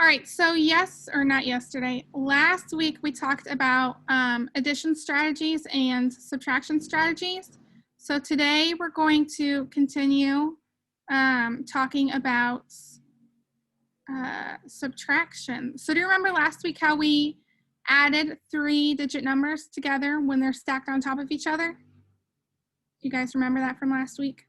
All right, so last week we talked about addition strategies and subtraction strategies. So today we're going to continue talking about subtraction. So do you remember last week how we added 3-digit numbers together when they're stacked on top of each other? You guys remember that from last week?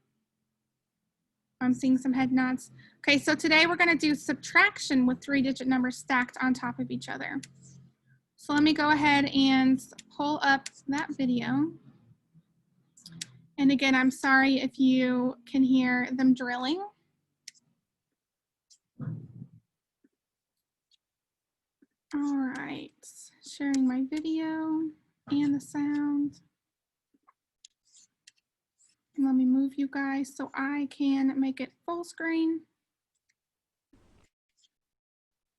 I'm seeing some head nods. Okay, so today we're going to do subtraction with 3-digit numbers stacked on top of each other. So let me go ahead and pull up that video. And again, I'm sorry if you can hear them drilling. All right, sharing my video and the sound. And let me move you guys so I can make it full screen.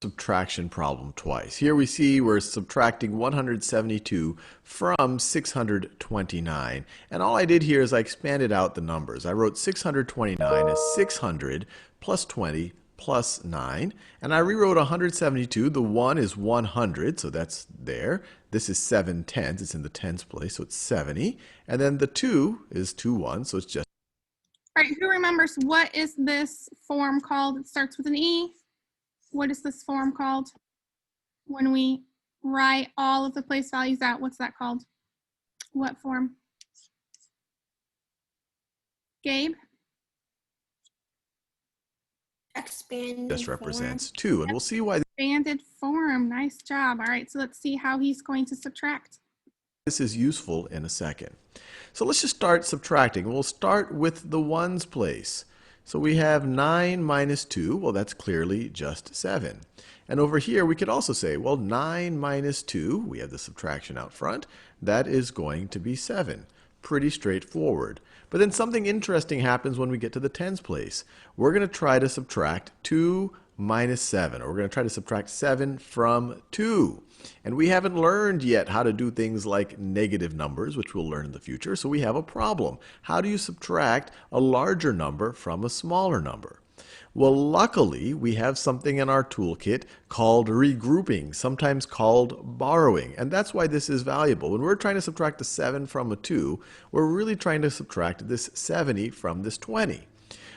Subtraction problem twice. Here we see we're subtracting 172 from 629. And all I did here is I expanded out the numbers. I wrote 629 as 600 plus 20 plus 9. And I rewrote 172. The 1 is 100, so that's there. This is 7 tenths. It's in the tens place, so it's 70. And then the 2 is 2 ones, so it's just. All right, who remembers what is this form called? It starts with an E. What is this form called? When we write all of the place values out, what's that called? What form? Gabe? Expanded This represents 2, and we'll see why. Expanded form, nice job. All right, so let's see how he's going to subtract. This is useful in a second. So let's just start subtracting. We'll start with the ones place. So we have 9 minus 2. Well, that's clearly just 7. And over here, we could also say, well, 9 minus 2, we have the subtraction out front, that is going to be 7. Pretty straightforward. But then something interesting happens when we get to the tens place. We're going to try to subtract 2 minus 7, or we're going to try to subtract 7 from 2. And we haven't learned yet how to do things like negative numbers, which we'll learn in the future, so we have a problem. How do you subtract a larger number from a smaller number? Well, luckily, we have something in our toolkit called regrouping, sometimes called borrowing, and that's why this is valuable. When we're trying to subtract the 7 from a 2, we're really trying to subtract this 70 from this 20.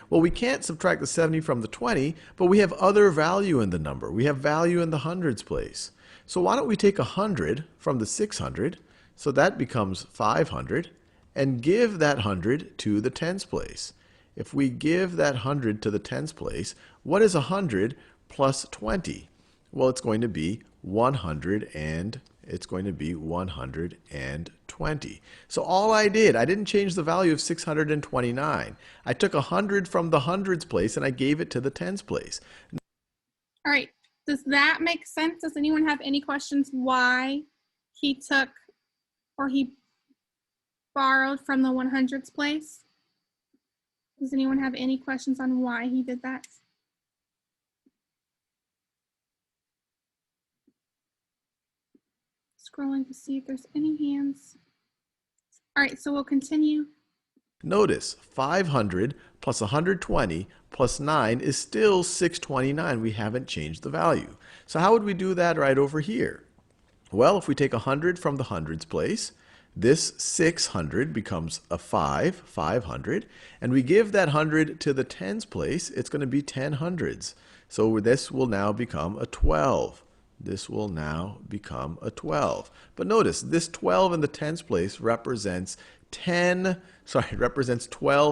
Well, we can't subtract the 70 from the 20, but we have other value in the number. We have value in the hundreds place. So why don't we take 100 from the 600, so that becomes 500, and give that 100 to the tens place. If we give that 100 to the tens place, what is 100 plus 20? Well, it's going to be 100 and it's going to be 120. So all I didn't change the value of 629. I took 100 from the hundreds place and I gave it to the tens place. All right, does that make sense? Does anyone have any questions why he took or he borrowed from the 100s place? Does anyone have any questions on why he did that? Scrolling to see if there's any hands. All right, so we'll continue. Notice 500 plus 120 plus 9 is still 629. We haven't changed the value. So how would we do that right over here? Well, if we take 100 from the hundreds place, this 600 becomes a 500, and we give that 100 to the tens place, it's going to be 10 hundreds. So this will now become a 12. This will now become a 12. But notice, this 12 in the tens place represents 12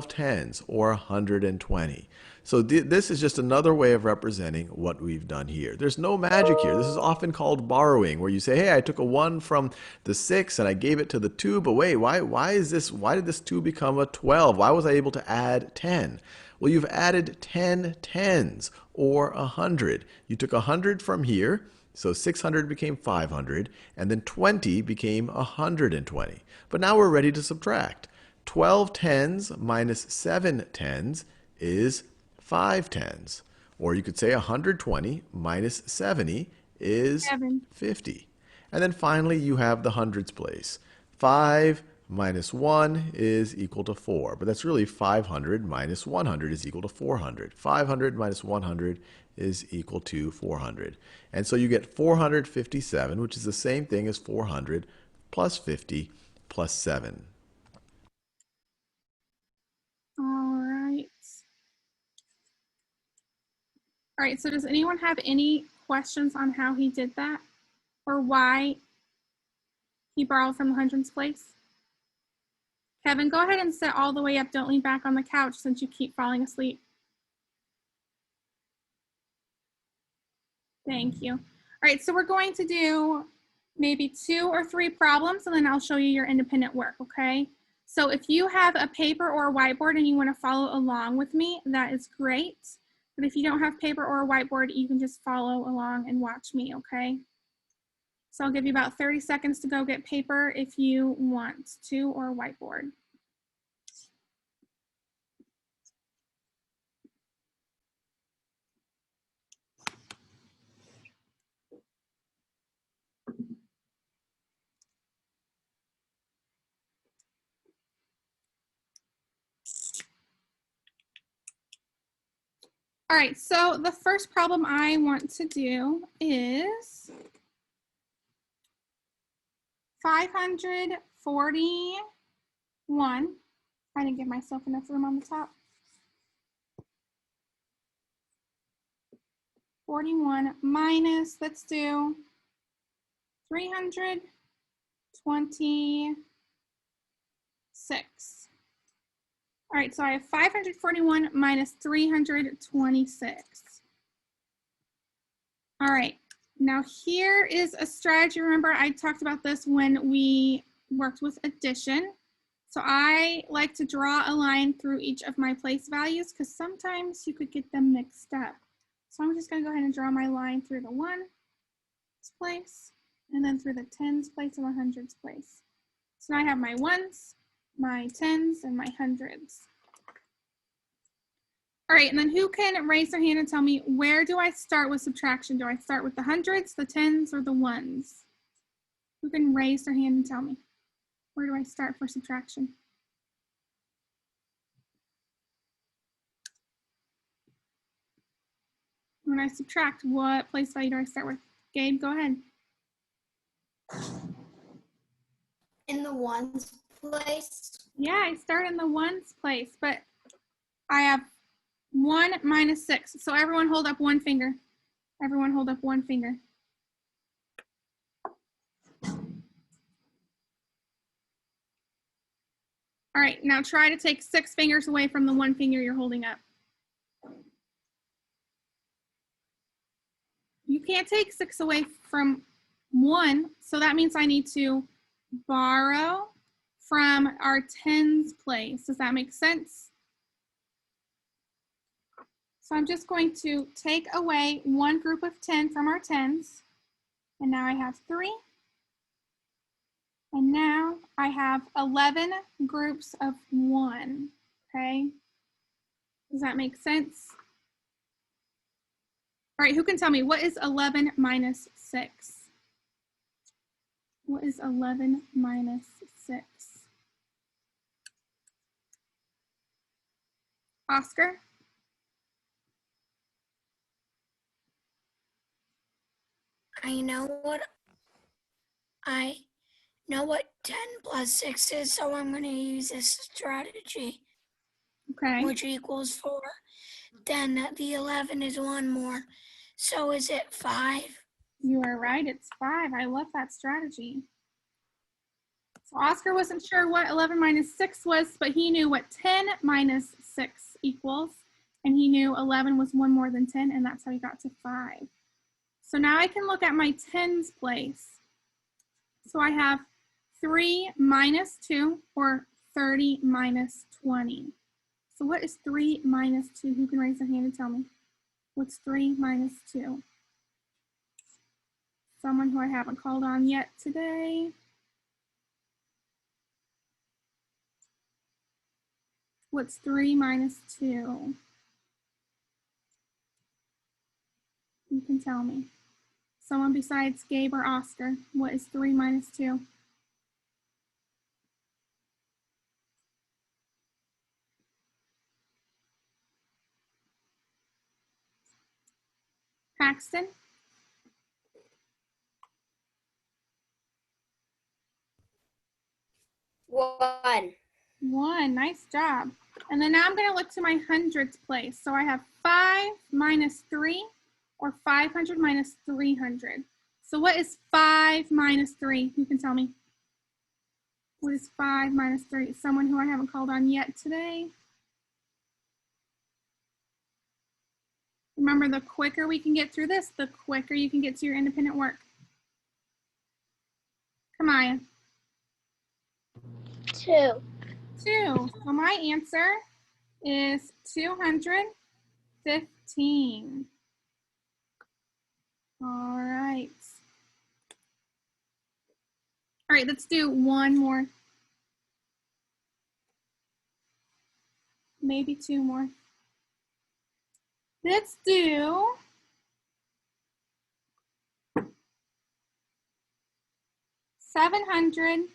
tens, or 120. So this is just another way of representing what we've done here. There's no magic here. This is often called borrowing, where you say, hey, I took a 1 from the 6 and I gave it to the 2, but wait, why did this 2 become a 12? Why was I able to add 10? Well, you've added 10 tens, or 100. You took 100 from here, so 600 became 500, and then 20 became 120. But now we're ready to subtract. 12 tens minus 7 tens is 5 tens. Or you could say 120 minus 70 is 50. And then finally you have the hundreds place. 5 minus 1 is equal to 4. But that's really 500 minus 100 is equal to 400. 500 minus 100 is equal to 400. And so you get 457, which is the same thing as 400 plus 50 plus 7. All right. All right, so does anyone have any questions on how he did that or why he borrowed from the hundreds place? Kevin, go ahead and sit all the way up. Don't lean back on the couch since you keep falling asleep. Thank you. All right, so we're going to do maybe 2 or 3 problems and then I'll show you your independent work, okay? So if you have a paper or a whiteboard and you want to follow along with me, that is great. But if you don't have paper or a whiteboard, you can just follow along and watch me, okay? So I'll give you about 30 seconds to go get paper if you want to, or a whiteboard. All right, so the first problem I want to do is 541. I didn't give myself enough room on the top. 41 minus, let's do 326. All right, so I have 541 minus 326. All right, now here is a strategy. Remember, I talked about this when we worked with addition. So I like to draw a line through each of my place values because sometimes you could get them mixed up. So I'm just going to go ahead and draw my line through the ones place and then through the tens place and the hundreds place. So now I have my ones, my tens, and my hundreds. All right, and then who can raise their hand and tell me, where do I start with subtraction? Do I start with the hundreds, the tens, or the ones? Who can raise their hand and tell me, where do I start for subtraction? When I subtract, what place value do I start with? Gabe, go ahead. In the ones place. Yeah, I start in the ones place, but I have 1 minus 6. So everyone hold up one finger. Everyone hold up one finger. All right, now try to take 6 fingers away from the one finger you're holding up. You can't take 6 away from 1, so that means I need to borrow from our tens place. Does that make sense? So I'm just going to take away one group of 10 from our tens, and now I have 3. And now I have 11 groups of 1, okay? Does that make sense? All right, who can tell me, what is 11 minus 6? What is 11 minus 6? Oscar? I know what 10 plus 6 is, so I'm going to use this strategy, Okay. which equals 4. Then the 11 is 1 more. So is it 5? You are right, it's 5. I love that strategy. So Oscar wasn't sure what 11 minus 6 was, but he knew what 10 minus 6 equals, and he knew 11 was 1 more than 10, and that's how he got to 5. So now I can look at my tens place. So I have 3 minus 2, or 30 minus 20. So what is 3 minus 2? Who can raise their hand and tell me? What's 3 minus 2? Someone who I haven't called on yet today. What's 3 minus 2? You can tell me. Someone besides Gabe or Oscar. What is 3 minus 2? Paxton? 1. 1, nice job. And then now I'm going to look to my hundredths place. So I have 5 minus 3, or 500 minus 300. So what is 5 minus 3? Who can tell me? What is 5 minus 3? Someone who I haven't called on yet today. Remember, the quicker we can get through this, the quicker you can get to your independent work. Kamaya. 2. 2. So my answer is 215. All right. All right, let's do one more. Maybe 2 more. Let's do 700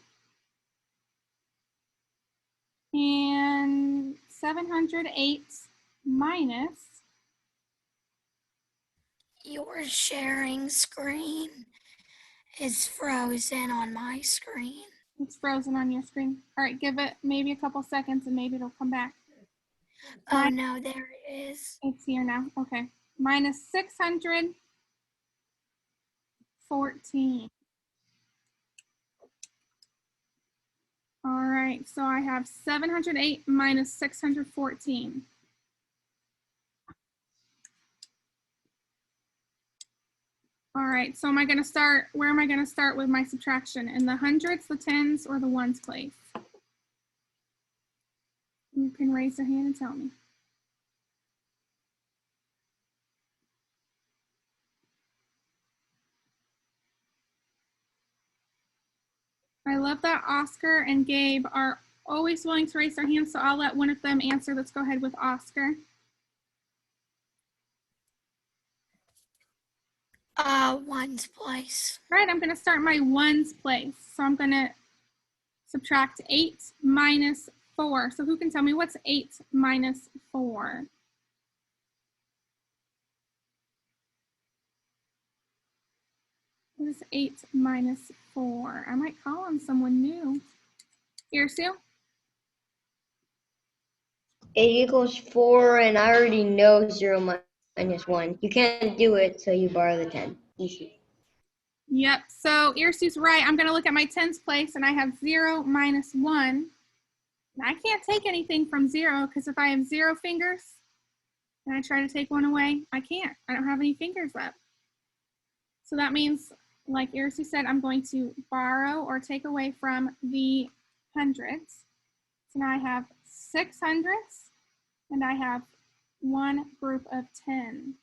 and 708 minus. Your sharing screen is frozen on my screen. It's frozen on your screen. All right, give it maybe a couple seconds and maybe it'll come back. Oh no, there it is. It's here now. Okay. Minus 614. All right, so I have 708 minus 614. All right, so where am I gonna start with my subtraction? In the hundreds, the tens, or the ones place? You can raise your hand and tell me. I love that Oscar and Gabe are always willing to raise their hands, so I'll let one of them answer. Let's go ahead with Oscar. Ones place. All right, I'm gonna start my ones place. So I'm gonna subtract 8 minus 4. So who can tell me what's 8 minus 4? What is 8 minus 4? I might call on someone new. Irsu? 8 equals 4, and I already know 0 minus 1. You can't do it, so you borrow the 10. Easy. Yep, so Irsu's right. I'm gonna look at my tens place and I have 0 minus 1. I can't take anything from 0 because if I have 0 fingers and I try to take one away, I can't. I don't have any fingers left. So that means, like Irsu said, I'm going to borrow or take away from the hundreds. So now I have 6 hundredths and I have one group of 10.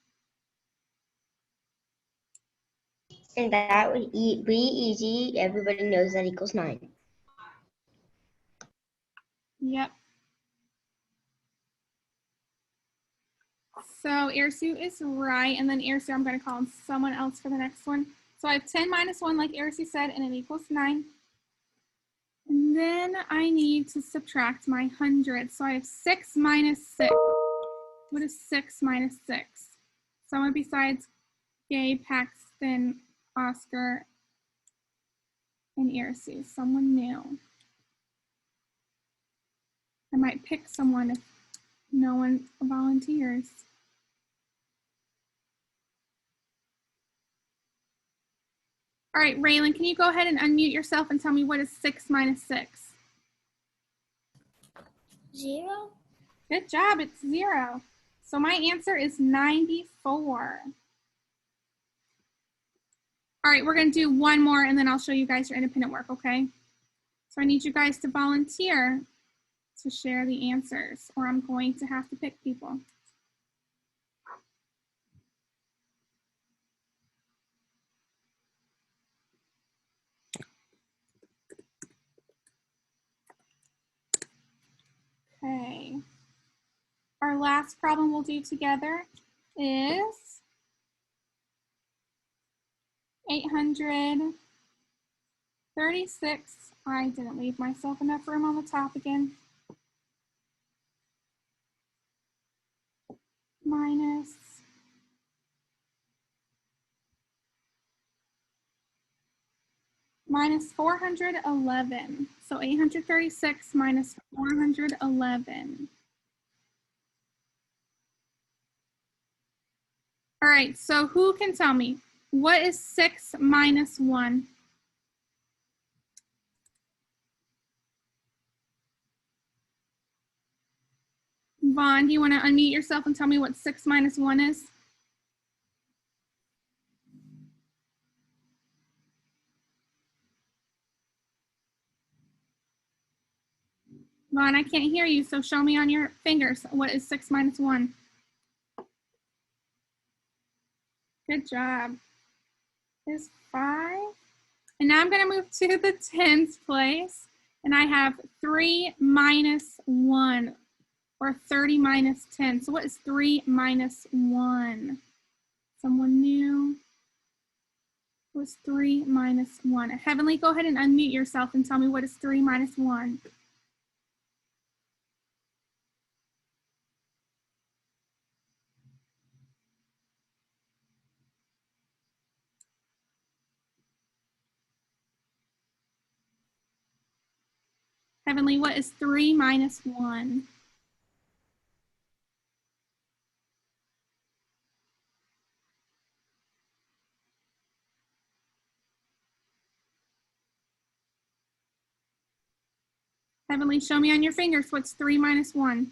And that would be easy. Everybody knows that equals 9. Yep. So Irsu is right, and then Irsu, I'm going to call on someone else for the next one. So I have 10 minus 1, like Irsu said, and it equals 9. And then I need to subtract my hundreds. So I have 6 minus 6. What is 6 minus 6? Someone besides Gabe, Paxton, Oscar, and Irsu. Someone new. I might pick someone if no one volunteers. All right, Raylan, can you go ahead and unmute yourself and tell me what is 6 minus 6? 0. Good job, it's 0. So my answer is 94. All right, we're gonna do one more and then I'll show you guys your independent work, okay? So I need you guys to volunteer to share the answers or I'm going to have to pick people. Okay. Our last problem we'll do together is 836. I didn't leave myself enough room on the top again. Minus minus 411. So 836 minus 411. All right, so who can tell me what is 6 minus 1? Vaughn, do you want to unmute yourself and tell me what 6 minus 1 is? Vaughn, I can't hear you, so show me on your fingers. What is 6 minus 1? Good job. Is 5. And now I'm going to move to the tens place. And I have 3 minus 1, or 30 minus 10. So what is 3 minus 1? Someone new? What is 3 minus 1? Heavenly, go ahead and unmute yourself and tell me what is 3 minus 1. Heavenly, what is 3 minus 1? Heavenly, show me on your fingers what's 3 minus 1.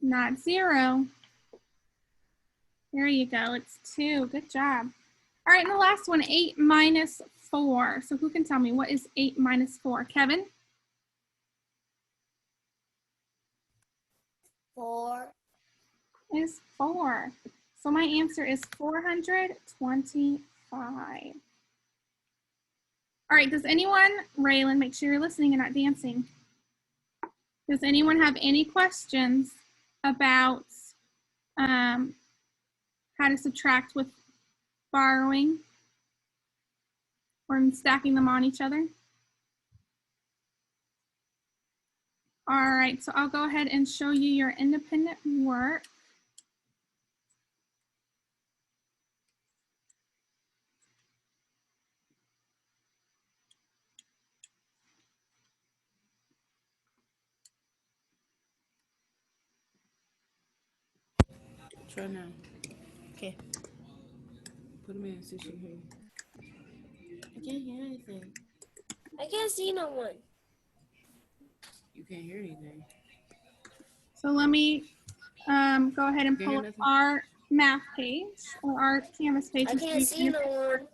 Not 0. There you go. It's 2. Good job. All right, and the last one, 8 minus 4. So who can tell me what is 8 minus 4? Kevin? 4. Is 4. So my answer is 425. All right, does anyone, Raylan, make sure you're listening and not dancing. Does anyone have any questions about how to subtract with borrowing or stacking them on each other? All right, so I'll go ahead and show you your independent work. Try now. Okay. Put them in so she can hear you. I can't hear anything. I can't see no one. You can't hear anything. So let me go ahead and Can't pull hear up nothing? our math page or our Canvas page. I and show can't you see no one.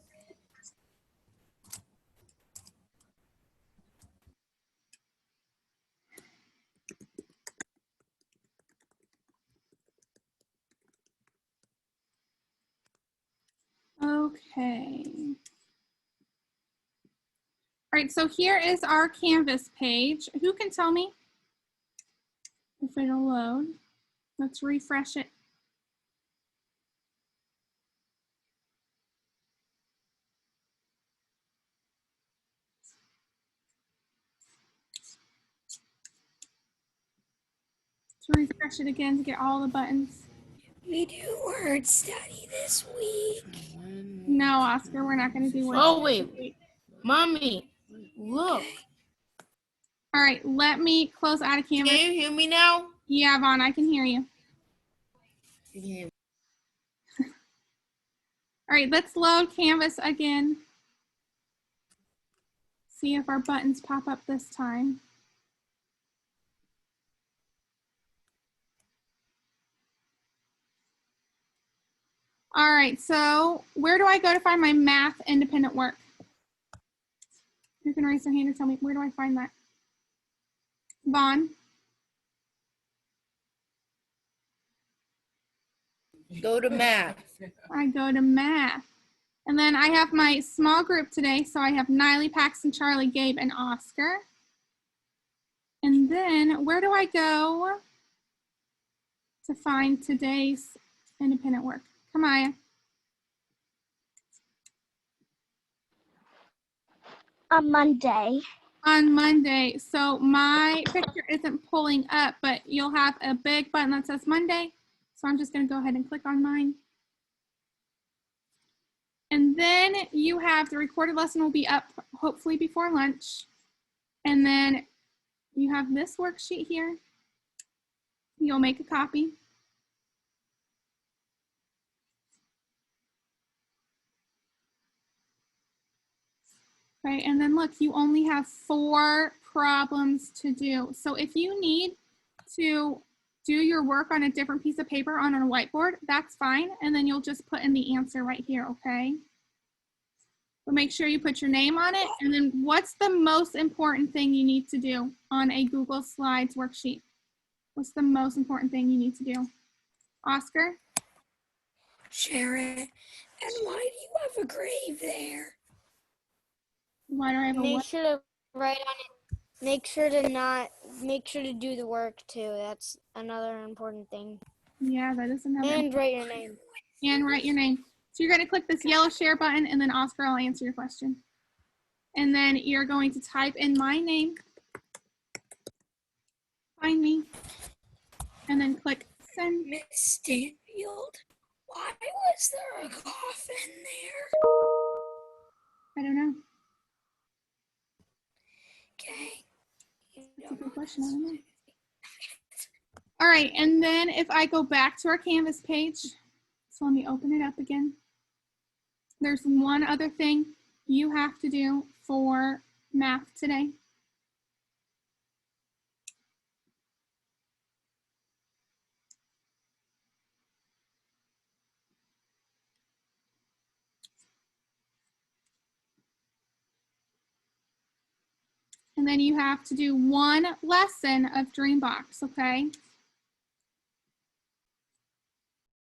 Okay. All right, so here is our Canvas page. Who can tell me if it'll load? Let's refresh it. To refresh it again to get all the buttons. We do word study this week. No, Oscar, we're not going to do words. Oh, wait. Mommy, look. Okay. All right, let me close out of Canvas. Can you hear me now? Yeah, Vaughn, I can hear you. You can hear me. All right, let's load Canvas again. See if our buttons pop up this time. All right, so where do I go to find my math independent work? You can raise your hand and tell me, where do I find that? Vaughn? Go to math. I go to math. And then I have my small group today. So I have Niley, Paxton, Charlie, Gabe, and Oscar. And then where do I go to find today's independent work? Kamaya. On Monday. On Monday. So my picture isn't pulling up, but you'll have a big button that says Monday. So I'm just going to go ahead and click on mine. And then you have the recorded lesson will be up hopefully before lunch. And then you have this worksheet here. You'll make a copy. Right, and then look, you only have 4 problems to do. So if you need to do your work on a different piece of paper on a whiteboard, that's fine. And then you'll just put in the answer right here, okay? But make sure you put your name on it. And then what's the most important thing you need to do on a Google Slides worksheet? What's the most important thing you need to do? Oscar? Share it. And why do you have a grave there? Why do I have a Make what? sure to write on it. Make sure to do the work too. That's another important thing. Yeah, that is another. And write your name. And write your name. So you're going to click this yellow share button, and then Oscar will answer your question. And then you're going to type in my name, find me, and then click send. Miss Stanfield, why was there a coffin there? I don't know. Okay. That's a good question. I don't know. All right, and then if I go back to our Canvas page, so let me open it up again. There's one other thing you have to do for math today. And then you have to do one lesson of Dreambox, okay?